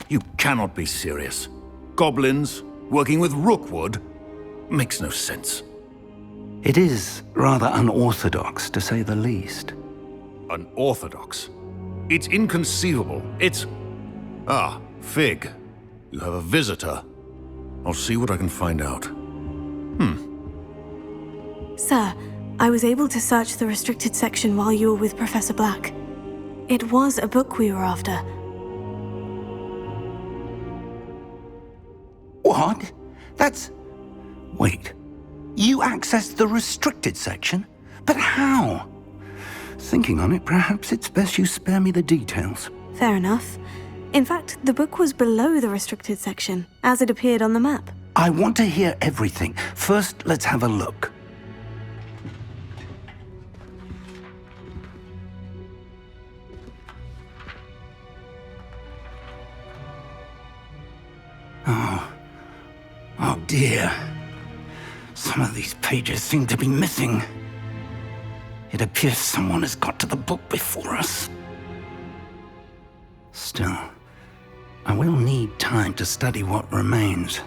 You cannot be serious. Goblins working with Rookwood? Makes no sense. It is rather unorthodox, to say the least. Unorthodox? It's inconceivable. It's... Ah, Fig. You have a visitor. I'll see what I can find out. Sir, I was able to search the restricted section while you were with Professor Black. It was a book we were after. What? That's... Wait. You accessed the restricted section? But how? Thinking on it, perhaps it's best you spare me the details. Fair enough. In fact, the book was below the restricted section, as it appeared on the map. I want to hear everything. First, let's have a look. Oh dear. Some of these pages seem to be missing. It appears someone has got to the book before us. Still, I will need time to study what remains.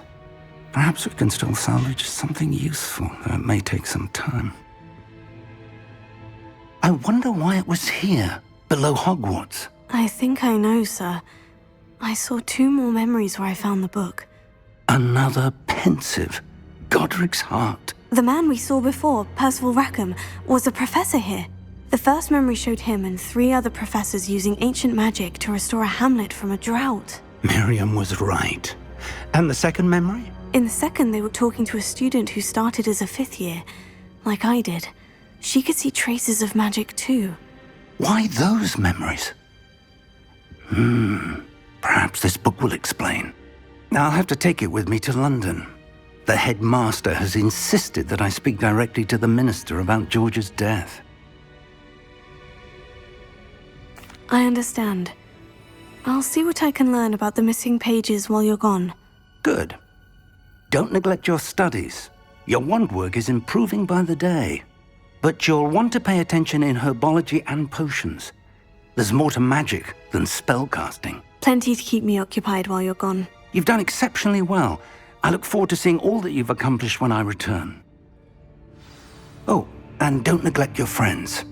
Perhaps we can still salvage something useful, though it may take some time. I wonder why it was here, below Hogwarts. I think I know, sir. I saw 2 more memories where I found the book. Another pensive. Godric's heart. The man we saw before, Percival Rackham, was a professor here. The first memory showed him and 3 other professors using ancient magic to restore a hamlet from a drought. Miriam was right. And the second memory? In the second, they were talking to a student who started as a 5th year, like I did. She could see traces of magic too. Why those memories? Perhaps this book will explain. I'll have to take it with me to London. The headmaster has insisted that I speak directly to the minister about George's death. I understand. I'll see what I can learn about the missing pages while you're gone. Good. Don't neglect your studies. Your wand work is improving by the day. But you'll want to pay attention in herbology and potions. There's more to magic than spellcasting. Plenty to keep me occupied while you're gone. You've done exceptionally well. I look forward to seeing all that you've accomplished when I return. Oh, and don't neglect your friends.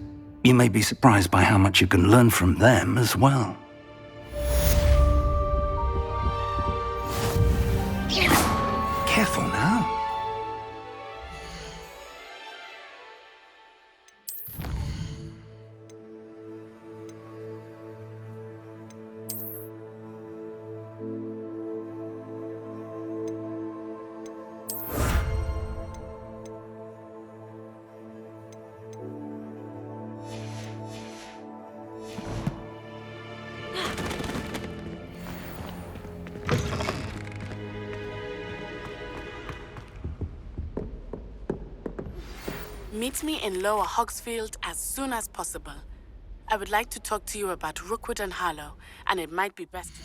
You may be surprised by how much you can learn from them as well. Careful now. Meet me in Lower Hogsfield as soon as possible. I would like to talk to you about Rookwood and Harlow, and it might be best to...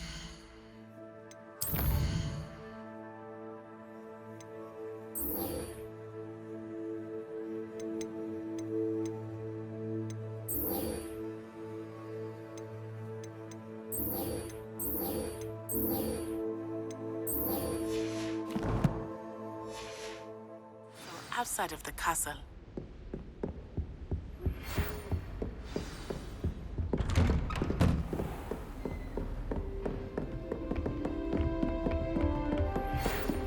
outside of the castle.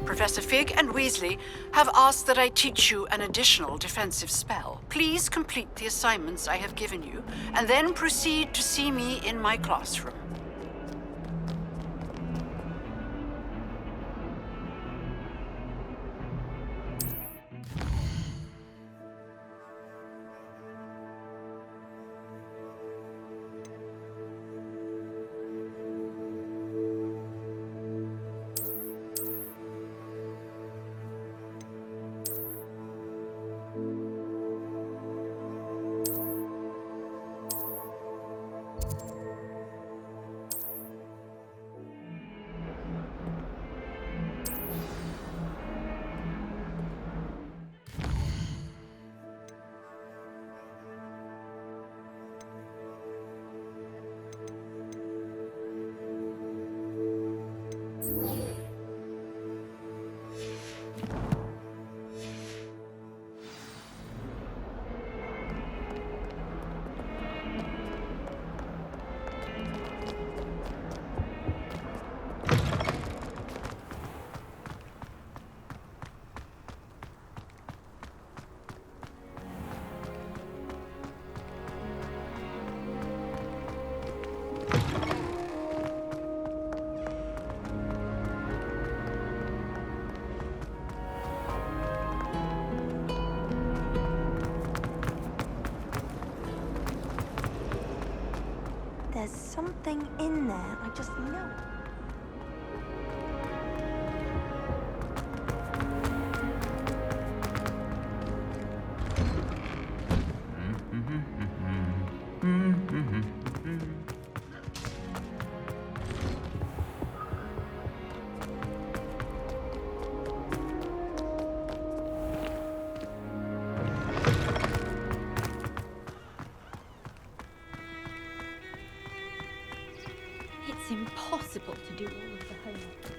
Professor Fig and Weasley have asked that I teach you an additional defensive spell. Please complete the assignments I have given you, and then proceed to see me in my classroom. There's something in there, I just know. It's impossible to do all of the homework.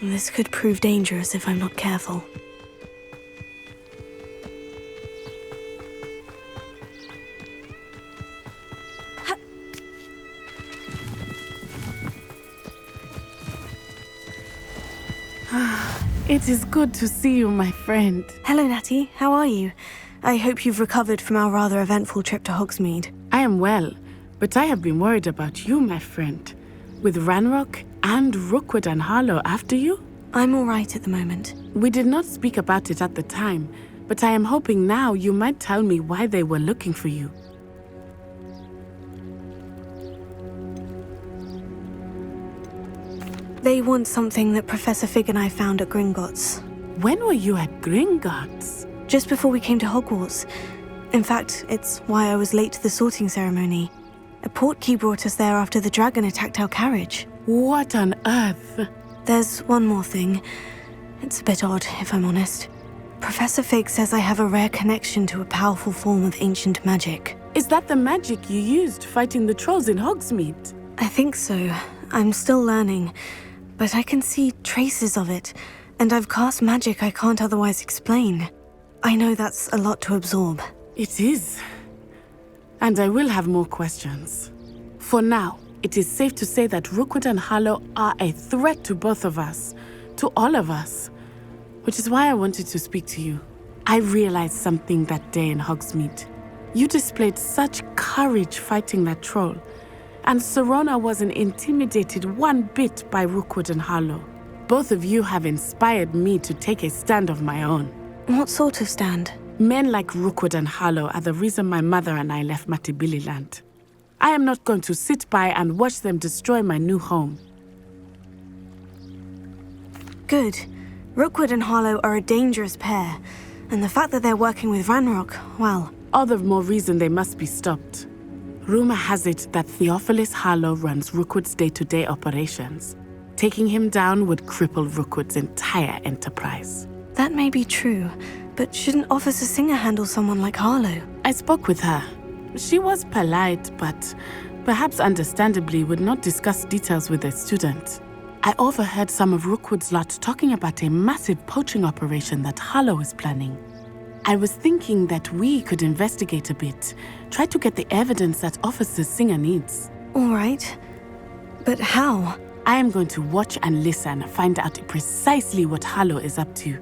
This could prove dangerous if I'm not careful. It is good to see you, my friend. Hello, Natty. How are you? I hope you've recovered from our rather eventful trip to Hogsmeade. I am well, but I have been worried about you, my friend. With Ranrock and Rookwood and Harlow after you? I'm all right at the moment. We did not speak about it at the time, but I am hoping now you might tell me why they were looking for you. They want something that Professor Fig and I found at Gringotts. When were you at Gringotts? Just before we came to Hogwarts. In fact, it's why I was late to the sorting ceremony. A portkey brought us there after the dragon attacked our carriage. What on earth? There's one more thing. It's a bit odd, if I'm honest. Professor Fig says I have a rare connection to a powerful form of ancient magic. Is that the magic you used fighting the trolls in Hogsmeade? I think so. I'm still learning, but I can see traces of it, and I've cast magic I can't otherwise explain. I know that's a lot to absorb. It is. And I will have more questions. For now, it is safe to say that Rookwood and Harlow are a threat to both of us, to all of us. Which is why I wanted to speak to you. I realized something that day in Hogsmeade. You displayed such courage fighting that troll, and Serona wasn't intimidated one bit by Rookwood and Harlow. Both of you have inspired me to take a stand of my own. What sort of stand? Men like Rookwood and Harlow are the reason my mother and I left Matibili land. I am not going to sit by and watch them destroy my new home. Good. Rookwood and Harlow are a dangerous pair, and the fact that they're working with Ranrock, well... All the more reason they must be stopped. Rumor has it that Theophilus Harlow runs Rookwood's day-to-day operations. Taking him down would cripple Rookwood's entire enterprise. That may be true, but shouldn't Officer Singer handle someone like Harlow? I spoke with her. She was polite, but perhaps understandably would not discuss details with a student. I overheard some of Rookwood's lot talking about a massive poaching operation that Harlow is planning. I was thinking that we could investigate a bit, try to get the evidence that Officer Singer needs. All right. But how? I am going to watch and listen, find out precisely what Harlow is up to.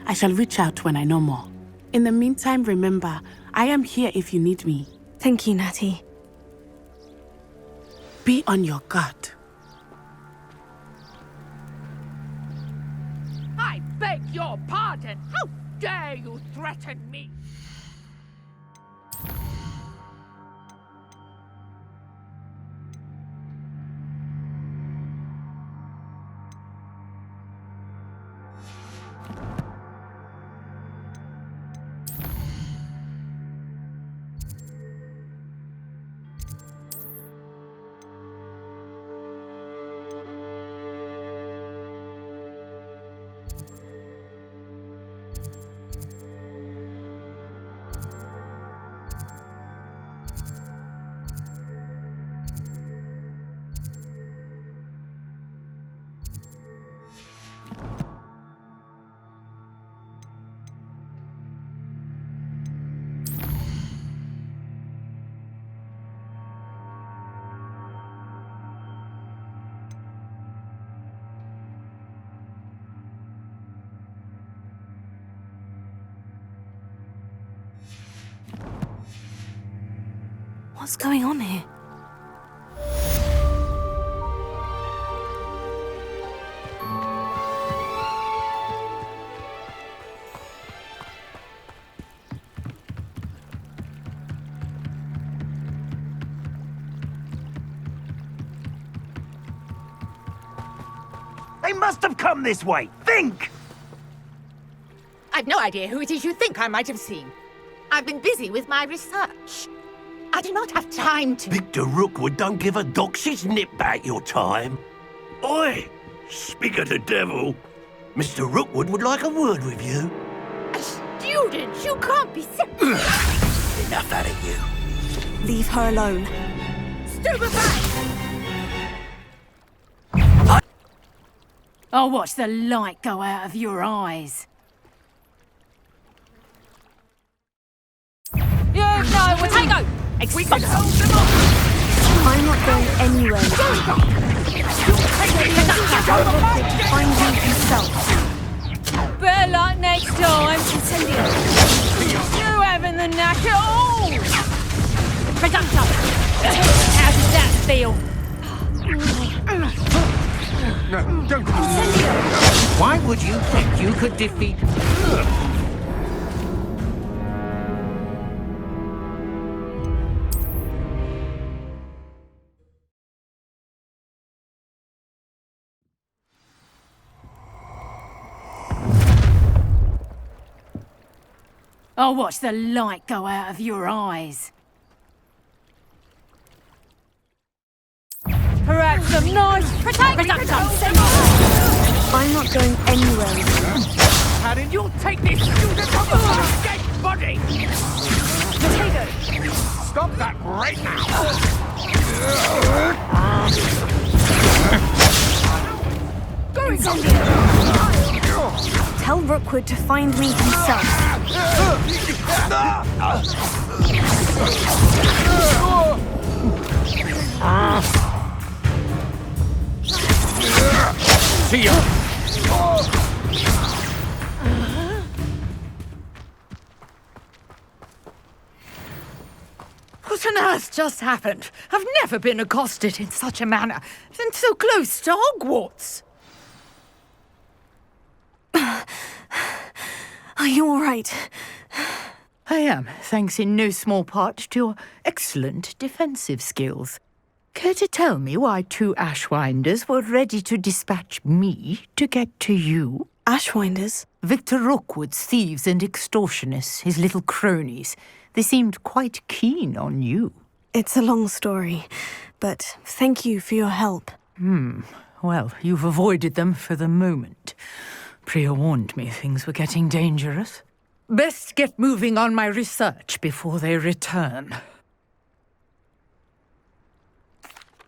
I shall reach out when I know more. In the meantime, remember, I am here if you need me. Thank you, Natty. Be on your guard. I beg your pardon! How dare you threaten me? What's going on here? They must have come this way. Think! I've no idea who it is you think I might have seen. I've been busy with my research. I do not have time to... Victor Rookwood don't give a doxy's nip back your time. Oi! Speak of the devil. Mr. Rookwood would like a word with you. A student? You can't be serious. Enough out of you. Leave her alone. Stupefy! I'll watch the light go out of your eyes. You know, Potato! Exposed! I'm not going anywhere. Find you himself. Better luck next time. You having the knack at all? Presumption! How does that feel? No, don't. Why would you think you could defeat... I'll watch the light go out of your eyes. Perhaps some nice presumption. I'm not going anywhere. I'll take this student off of my dead body! Potato! Stop that right now! Going Tell Rookwood to find me himself. See ya! What on earth just happened? I've never been accosted in such a manner, and so close to Hogwarts. Are you all right? I am, thanks in no small part to your excellent defensive skills. Care to tell me why 2 Ashwinders were ready to dispatch me to get to you? Ashwinders? Victor Rookwood's thieves and extortionists, his little cronies. They seemed quite keen on you. It's a long story, but thank you for your help. Well, you've avoided them for the moment. Priya warned me things were getting dangerous. Best get moving on my research before they return.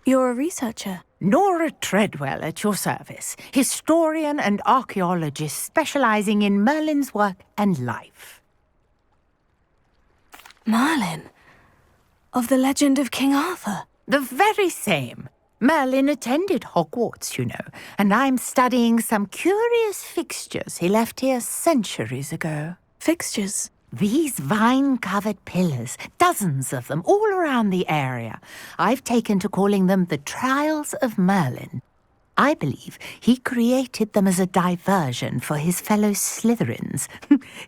You're a researcher? Nora Treadwell at your service, historian and archaeologist specializing in Merlin's work and life. Merlin? Of the legend of King Arthur? The very same. Merlin attended Hogwarts, you know, and I'm studying some curious fixtures he left here centuries ago. Fixtures? These vine-covered pillars, dozens of them, all around the area. I've taken to calling them the Trials of Merlin. I believe he created them as a diversion for his fellow Slytherins.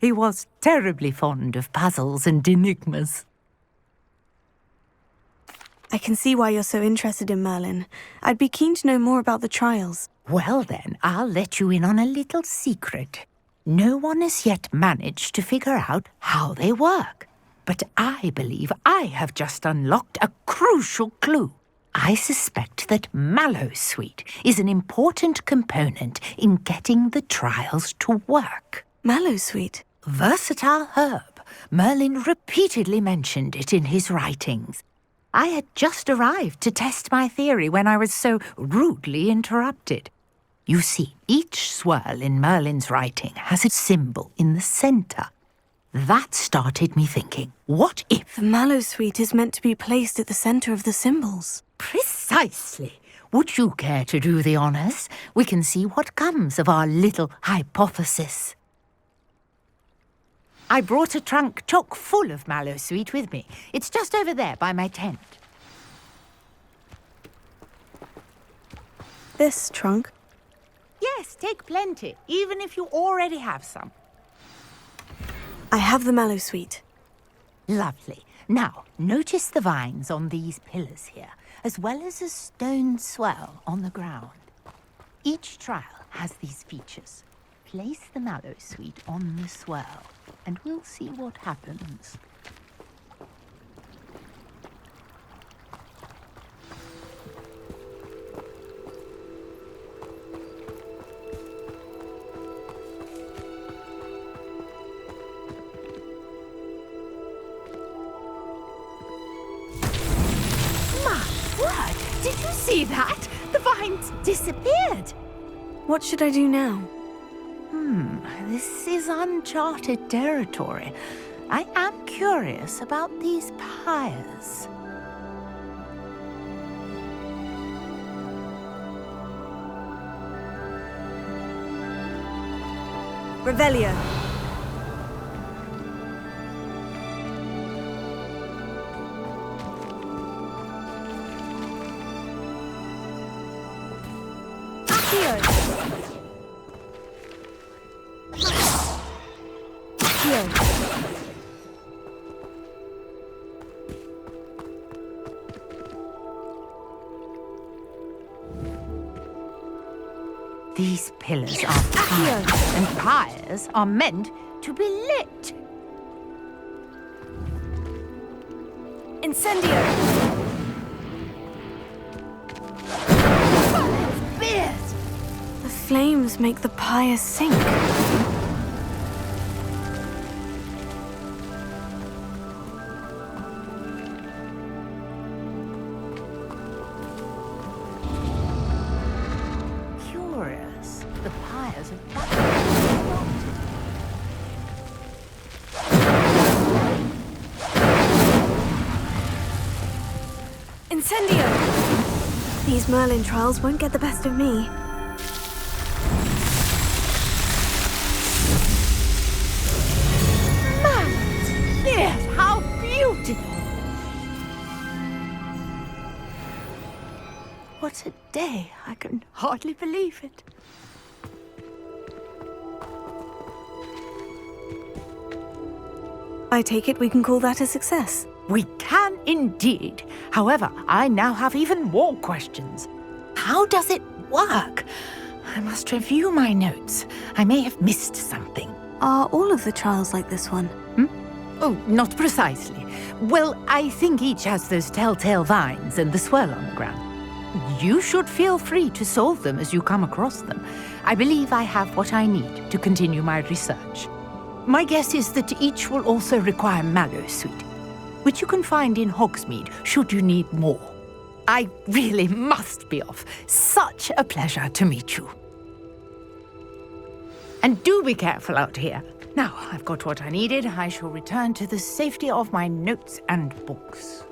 He was terribly fond of puzzles and enigmas. I can see why you're so interested in Merlin. I'd be keen to know more about the trials. Well then, I'll let you in on a little secret. No one has yet managed to figure out how they work. But I believe I have just unlocked a crucial clue. I suspect that Mallowsweet is an important component in getting the trials to work. Mallowsweet? Versatile herb. Merlin repeatedly mentioned it in his writings. I had just arrived to test my theory when I was so rudely interrupted. You see, each swirl in Merlin's writing has a symbol in the centre. That started me thinking, what if... The Mallowsweet is meant to be placed at the centre of the symbols. Precisely. Would you care to do the honours? We can see what comes of our little hypothesis. I brought a trunk chock full of Mallowsweet with me. It's just over there by my tent. This trunk? Yes, take plenty, even if you already have some. I have the Mallowsweet. Lovely. Now, notice the vines on these pillars here, as well as a stone swirl on the ground. Each trial has these features. Place the Mallowsweet on the swirl, and we'll see what happens. Did you see that? The vines disappeared. What should I do now? This is uncharted territory. I am curious about these pyres. Revelio. These pillars are pyres, and pyres are meant to be lit. Incendio! Spears! The flames make the pyre sink. the pyres of Incendio! These Merlin trials won't get the best of me. Yes, how beautiful! What a day. I can hardly believe it. I take it we can call that a success. We can indeed. However, I now have even more questions. How does it work? I must review my notes. I may have missed something. Are all of the trials like this one? Oh, not precisely. Well, I think each has those telltale vines and the swirl on the ground. You should feel free to solve them as you come across them. I believe I have what I need to continue my research. My guess is that each will also require mallow sweet, which you can find in Hogsmeade should you need more. I really must be off. Such a pleasure to meet you. And do be careful out here. Now, I've got what I needed. I shall return to the safety of my notes and books.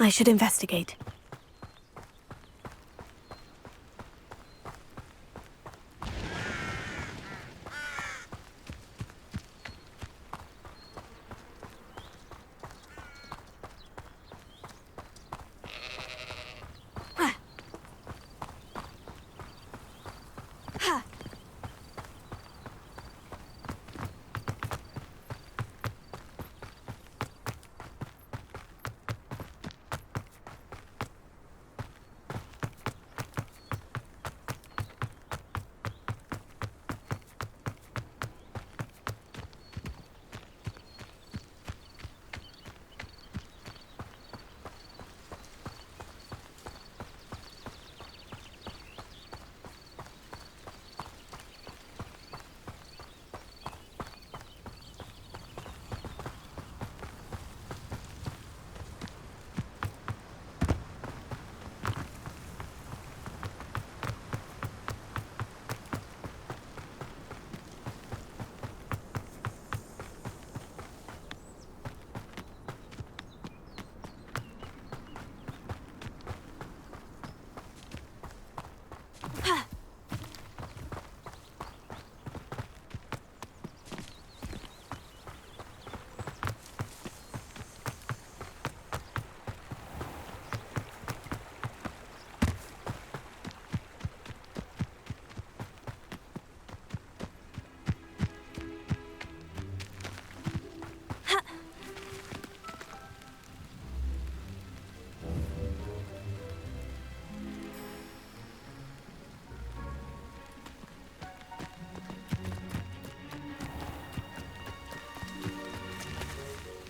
I should investigate.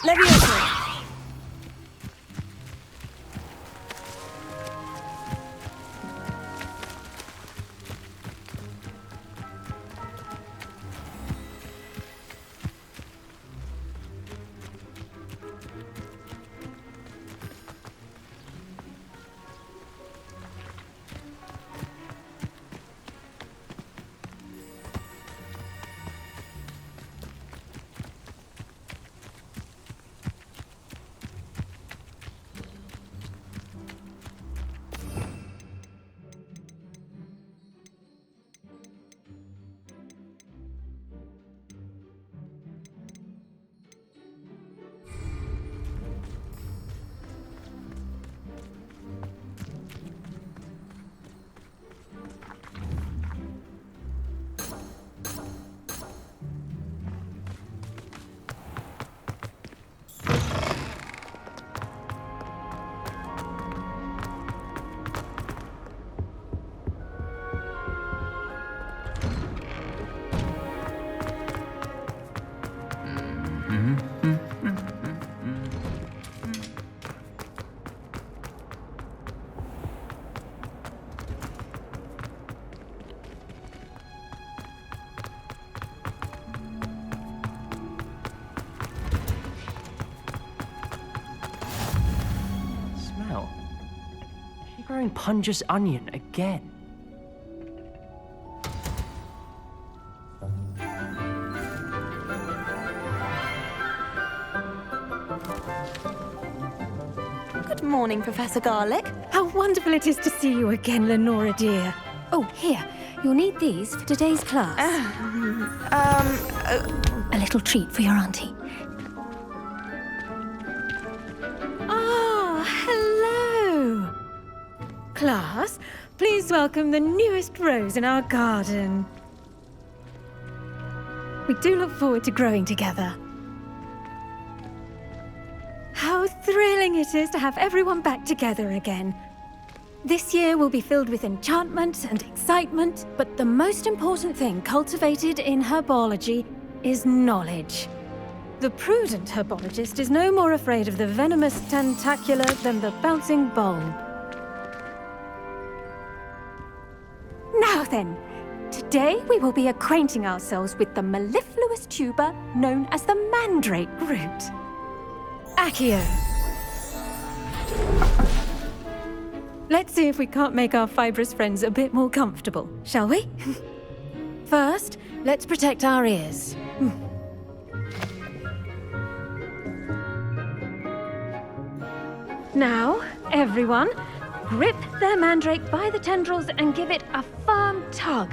Leviosa! wearing Punja's onion again. Good morning, Professor Garlick. How wonderful it is to see you again, Lenora dear. Oh, here. You'll need these for today's class. A little treat for your auntie. Ah, hello. Class, please welcome the newest rose in our garden. We do look forward to growing together. How thrilling it is to have everyone back together again. This year will be filled with enchantment and excitement, but the most important thing cultivated in herbology is knowledge. The prudent herbologist is no more afraid of the venomous tentacula than the bouncing bulb. Now then, today we will be acquainting ourselves with the mellifluous tuber known as the mandrake root. Accio. Let's see if we can't make our fibrous friends a bit more comfortable, shall we? First, let's protect our ears. Now, everyone, grip their mandrake by the tendrils and give it a firm tug.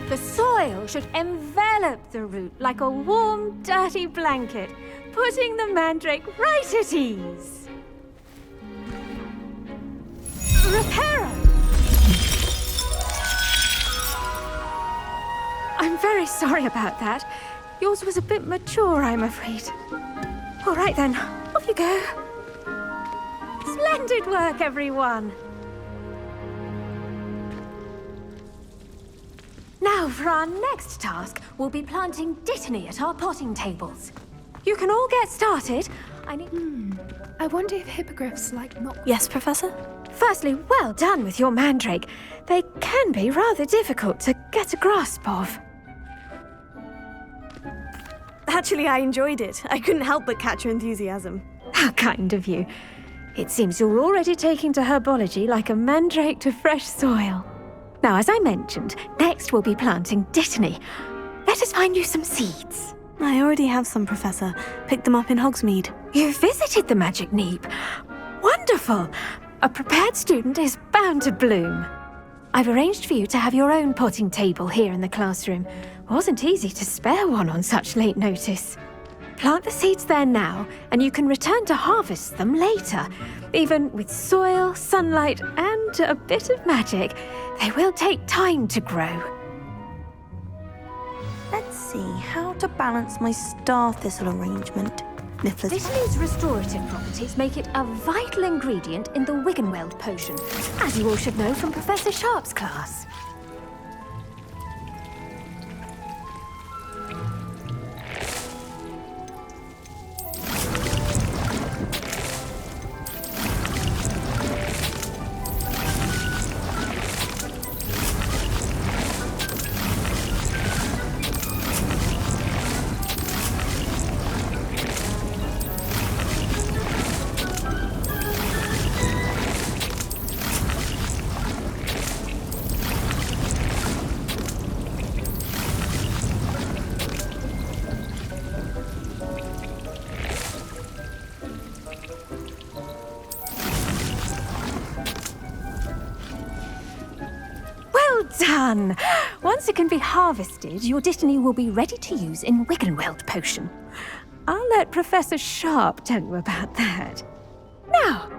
The soil should envelop the root like a warm, dirty blanket, putting the mandrake right at ease. Reparo! I'm very sorry about that. Yours was a bit mature, I'm afraid. All right then, off you go. Splendid work, everyone. Now, for our next task, we'll be planting dittany at our potting tables. You can all get started. I wonder if hippogriffs like not... Yes, Professor? Firstly, well done with your mandrake. They can be rather difficult to get a grasp of. Actually, I enjoyed it. I couldn't help but catch your enthusiasm. How kind of you. It seems you're already taking to herbology like a mandrake to fresh soil. Now, as I mentioned, next we'll be planting dittany. Let us find you some seeds. I already have some, Professor. Picked them up in Hogsmeade. You visited the Magic Neep. Wonderful. A prepared student is bound to bloom. I've arranged for you to have your own potting table here in the classroom. Wasn't easy to spare one on such late notice. Plant the seeds there now, and you can return to harvest them later. Even with soil, sunlight, and a bit of magic, they will take time to grow. Let's see, how to balance my star thistle arrangement. Dittany's restorative properties make it a vital ingredient in the Wiggenweld potion, as you all should know from Professor Sharp's class. Done! Once it can be harvested, your dittany will be ready to use in Wiggenweld potion. I'll let Professor Sharp tell you about that. Now,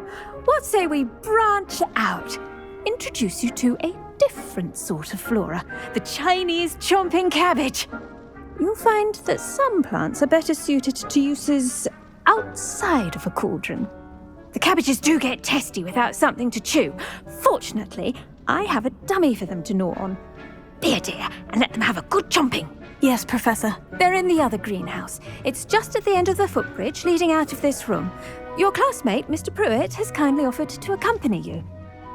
what say we branch out? Introduce you to a different sort of flora, the Chinese chomping cabbage. You'll find that some plants are better suited to uses outside of a cauldron. The cabbages do get testy without something to chew. Fortunately, I have a dummy for them to gnaw on. Be a dear and let them have a good chomping. Yes, Professor. They're in the other greenhouse. It's just at the end of the footbridge leading out of this room. Your classmate, Mr. Pruitt, has kindly offered to accompany you.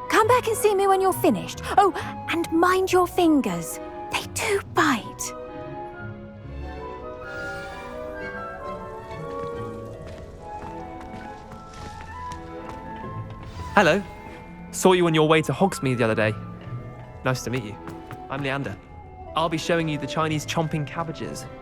Come back and see me when you're finished. Oh, and mind your fingers. They do bite. Hello. Saw you on your way to Hogsmeade the other day. Nice to meet you. I'm Leander. I'll be showing you the Chinese chomping cabbages.